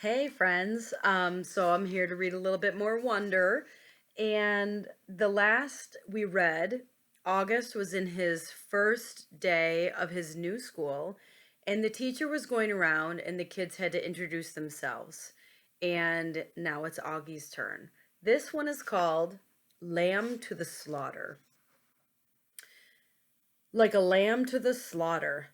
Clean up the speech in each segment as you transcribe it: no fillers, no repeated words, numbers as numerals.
Hey friends, so I'm here to read a little bit more Wonder. And the last we read, August was in his first day of his new school, and the teacher was going around, and the kids had to introduce themselves. And now it's Augie's turn. This one is called Lamb to the Slaughter. Like a lamb to the slaughter.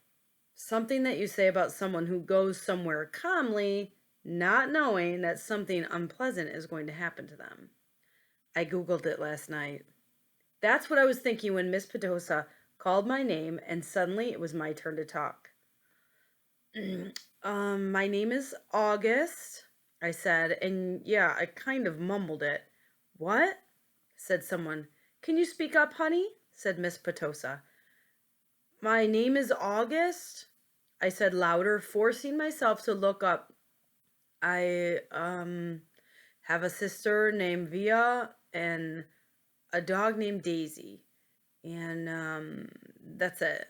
Something that you say about someone who goes somewhere calmly, not knowing that something unpleasant is going to happen to them. I Googled it last night. That's what I was thinking when Miss Petosa called my name, and suddenly it was my turn to talk. My name is August, I said, and yeah, I kind of mumbled it. What? Said someone. Can you speak up, honey? Said Miss Petosa. My name is August, I said louder, forcing myself to look up. I have a sister named Via and a dog named Daisy. And that's it.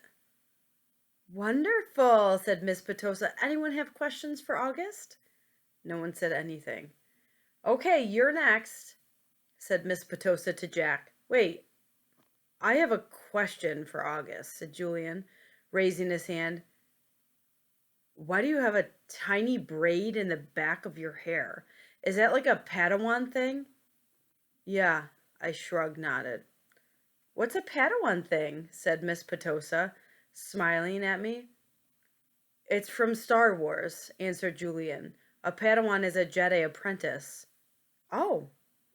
Wonderful, said Miss Petosa. Anyone have questions for August? No one said anything. Okay, you're next, said Miss Petosa to Jack. Wait, I have a question for August, said Julian, raising his hand. Why do you have a tiny braid in the back of your hair? Is that like a Padawan thing? Yeah, I shrugged, nodded. What's a Padawan thing? Said Miss Petosa, smiling at me. It's from Star Wars, answered Julian. A Padawan is a Jedi apprentice. Oh,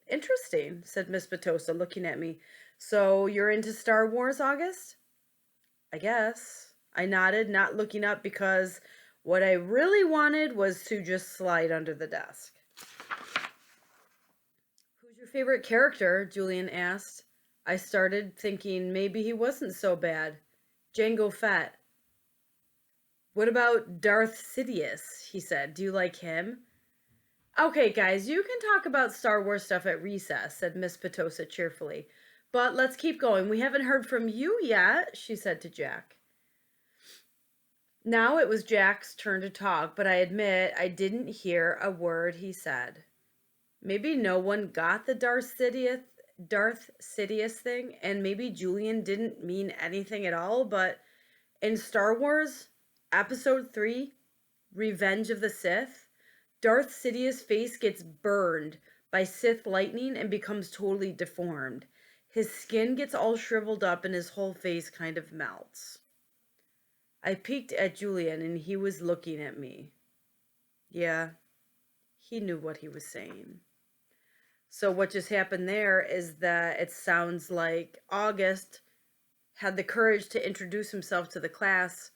interesting, said Miss Petosa, looking at me. So you're into Star Wars, August? I guess. I nodded, not looking up because what I really wanted was to just slide under the desk. Who's your favorite character? Julian asked. I started thinking maybe he wasn't so bad. Jango Fett. What about Darth Sidious? He said. Do you like him? Okay, guys, you can talk about Star Wars stuff at recess, said Miss Petosa cheerfully. But let's keep going. We haven't heard from you yet, she said to Jack. Now it was Jack's turn to talk, but I admit I didn't hear a word he said. Maybe no one got the Darth Sidious thing, and maybe Julian didn't mean anything at all, but in Star Wars Episode 3, Revenge of the Sith, Darth Sidious' face gets burned by Sith lightning and becomes totally deformed. His skin gets all shriveled up and his whole face kind of melts. I peeked at Julian and he was looking at me. Yeah, he knew what he was saying. So what just happened there is that it sounds like August had the courage to introduce himself to the class,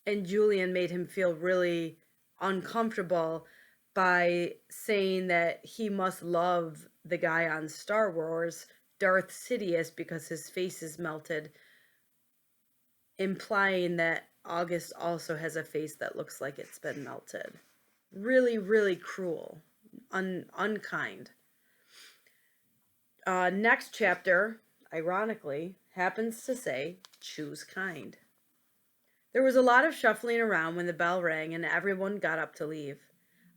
and Julian made him feel really uncomfortable by saying that he must love the guy on Star Wars, Darth Sidious, because his face is melted, implying that August also has a face that looks like it's been melted. Really, really cruel, unkind. Next chapter, ironically, happens to say, choose kind. There was a lot of shuffling around when the bell rang and everyone got up to leave.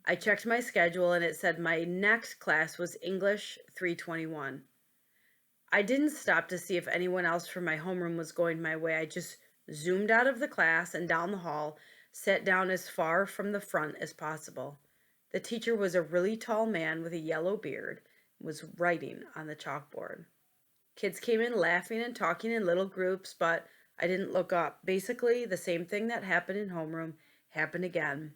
I checked my schedule and it said my next class was English 321. I didn't stop to see if anyone else from my homeroom was going my way. I just zoomed out of the class and down the hall, sat down as far from the front as possible. The teacher was a really tall man with a yellow beard and was writing on the chalkboard. Kids came in laughing and talking in little groups, but I didn't look up. Basically, the same thing that happened in homeroom happened again.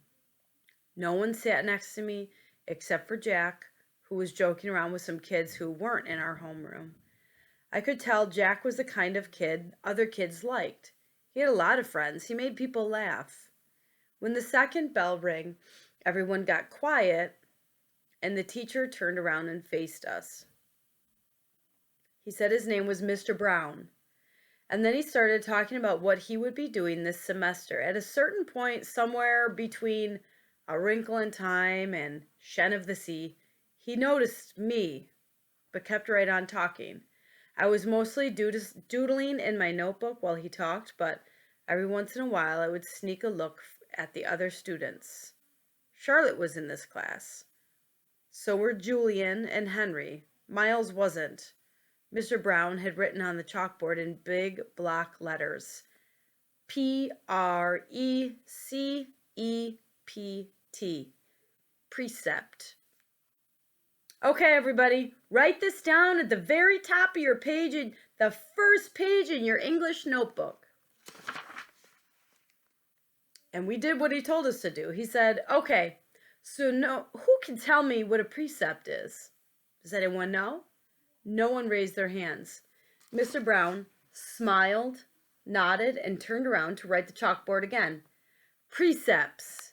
No one sat next to me except for Jack, who was joking around with some kids who weren't in our homeroom. I could tell Jack was the kind of kid other kids liked. He had a lot of friends. He made people laugh. When the second bell rang, everyone got quiet, and the teacher turned around and faced us. He said his name was Mr. Brown. And then he started talking about what he would be doing this semester. At a certain point, somewhere between A Wrinkle in Time and Shen of the Sea, he noticed me, but kept right on talking. I was mostly doodling in my notebook while he talked, but every once in a while I would sneak a look at the other students. Charlotte was in this class. So were Julian and Henry. Miles wasn't. Mr. Brown had written on the chalkboard in big block letters, Precept. Precept. Okay, everybody, write this down at the very top of your page, the first page in your English notebook. And we did what he told us to do. He said, okay, so who can tell me what a precept is? Does anyone know? No one raised their hands. Mr. Brown smiled, nodded, and turned around to write the chalkboard again. Precepts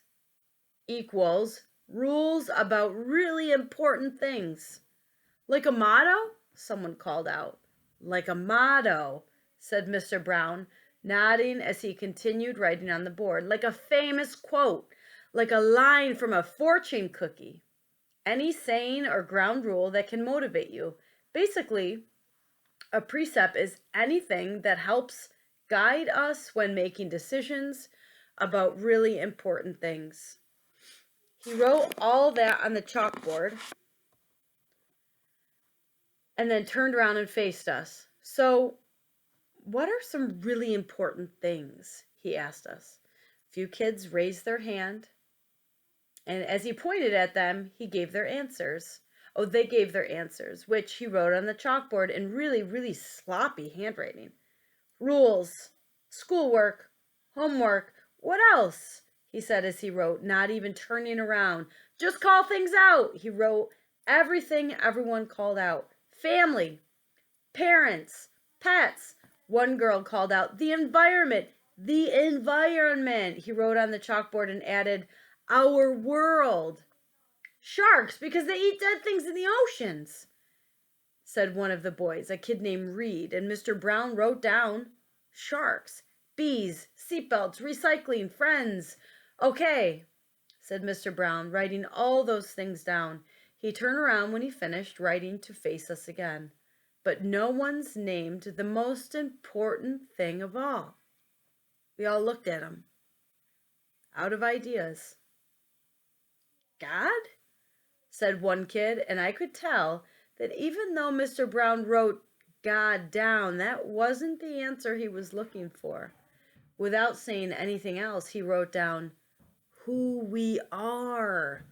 equals rules about really important things. Like a motto? Someone called out. Like a motto, said Mr. Brown, nodding as he continued writing on the board. Like a famous quote, like a line from a fortune cookie. Any saying or ground rule that can motivate you. Basically, a precept is anything that helps guide us when making decisions about really important things. He wrote all that on the chalkboard and then turned around and faced us. So, what are some really important things? He asked us. A few kids raised their hand, and as he pointed at them, he gave their answers. Oh, they gave their answers, which he wrote on the chalkboard in really, really sloppy handwriting. Rules, schoolwork, homework, what else? He said as he wrote, not even turning around. Just call things out. He wrote everything everyone called out. Family, parents, pets. One girl called out, the environment. The environment. He wrote on the chalkboard and added, our world. Sharks, because they eat dead things in the oceans, said one of the boys, a kid named Reed, and Mr. Brown wrote down sharks, bees, seatbelts, recycling, friends. Okay, said Mr. Brown, writing all those things down. He turned around when he finished writing to face us again. But no one's named the most important thing of all. We all looked at him, out of ideas. God? Said one kid, and I could tell that even though Mr. Brown wrote God down, that wasn't the answer he was looking for. Without saying anything else, he wrote down who we are.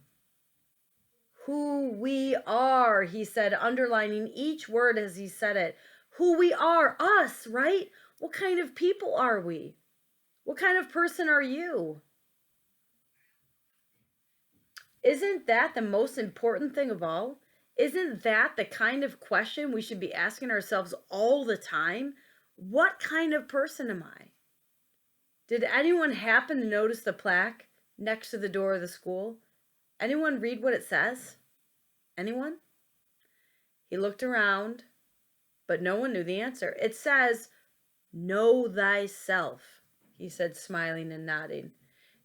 Who we are, he said, underlining each word as he said it. Who we are, us, right? What kind of people are we? What kind of person are you? Isn't that the most important thing of all? Isn't that the kind of question we should be asking ourselves all the time? What kind of person am I? Did anyone happen to notice the plaque next to the door of the school? Anyone read what it says? Anyone? He looked around, but no one knew the answer. It says, know thyself, he said, smiling and nodding.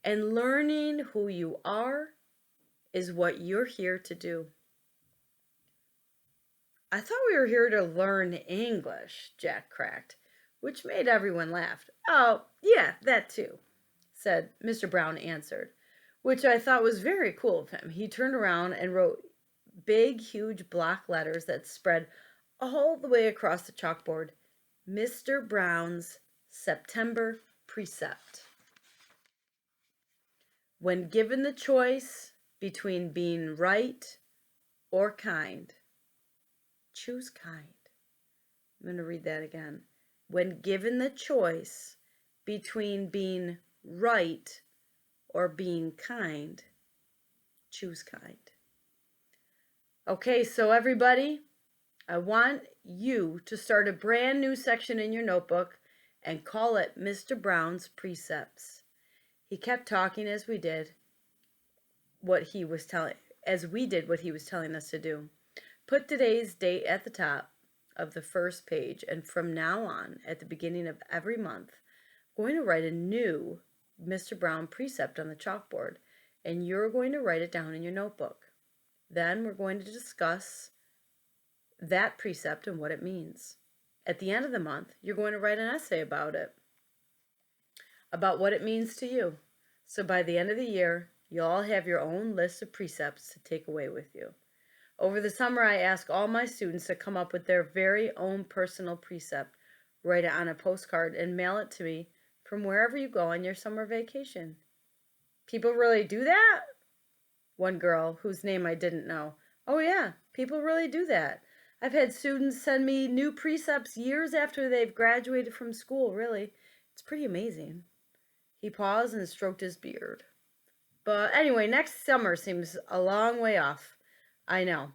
And learning who you are is what you're here to do. I thought we were here to learn English, Jack cracked, which made everyone laugh. Oh, yeah, that too, said Mr. Brown answered, which I thought was very cool of him. He turned around and wrote big, huge block letters that spread all the way across the chalkboard. Mr. Brown's September Precept. When given the choice between being right or kind, choose kind. I'm going to read that again. When given the choice between being right or being kind, choose kind. Okay, so everybody, I want you to start a brand new section in your notebook and call it Mr. Brown's Precepts. He kept talking as we did what he was telling us to do. Put today's date at the top of the first page, and from now on, at the beginning of every month, I'm going to write a new Mr. Brown precept on the chalkboard, and you're going to write it down in your notebook. Then we're going to discuss that precept and what it means. At the end of the month, you're going to write an essay about it, about what it means to you. So by the end of the year, You all have your own list of precepts to take away with you. Over the summer, I ask all my students to come up with their very own personal precept, write it on a postcard, and mail it to me from wherever you go on your summer vacation. People really do that? One girl, whose name I didn't know. Oh, yeah, people really do that. I've had students send me new precepts years after they've graduated from school, really. It's pretty amazing. He paused and stroked his beard. But anyway, next summer seems a long way off. I know.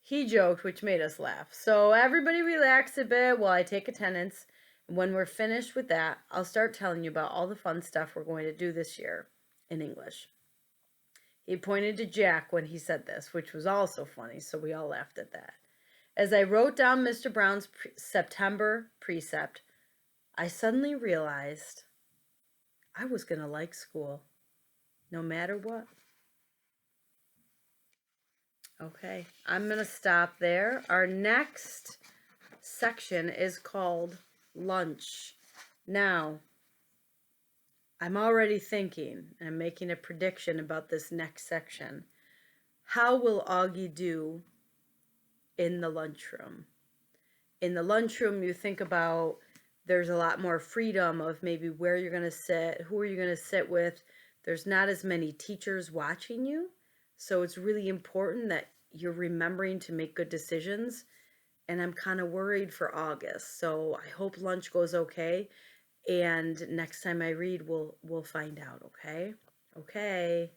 He joked, which made us laugh. So everybody relax a bit while I take attendance. And when we're finished with that, I'll start telling you about all the fun stuff we're going to do this year in English. He pointed to Jack when he said this, which was also funny, so we all laughed at that. As I wrote down Mr. Brown's September precept, I suddenly realized I was going to like school, no matter what. Okay, I'm going to stop there. Our next section is called lunch. Now, I'm already thinking, I'm making a prediction about this next section. How will Augie do in the lunchroom? In the lunchroom, you think about there's a lot more freedom of maybe where you're going to sit, who are you going to sit with. There's not as many teachers watching you. So it's really important that you're remembering to make good decisions. And I'm kind of worried for August. So I hope lunch goes okay. And next time I read, we'll find out, okay? Okay.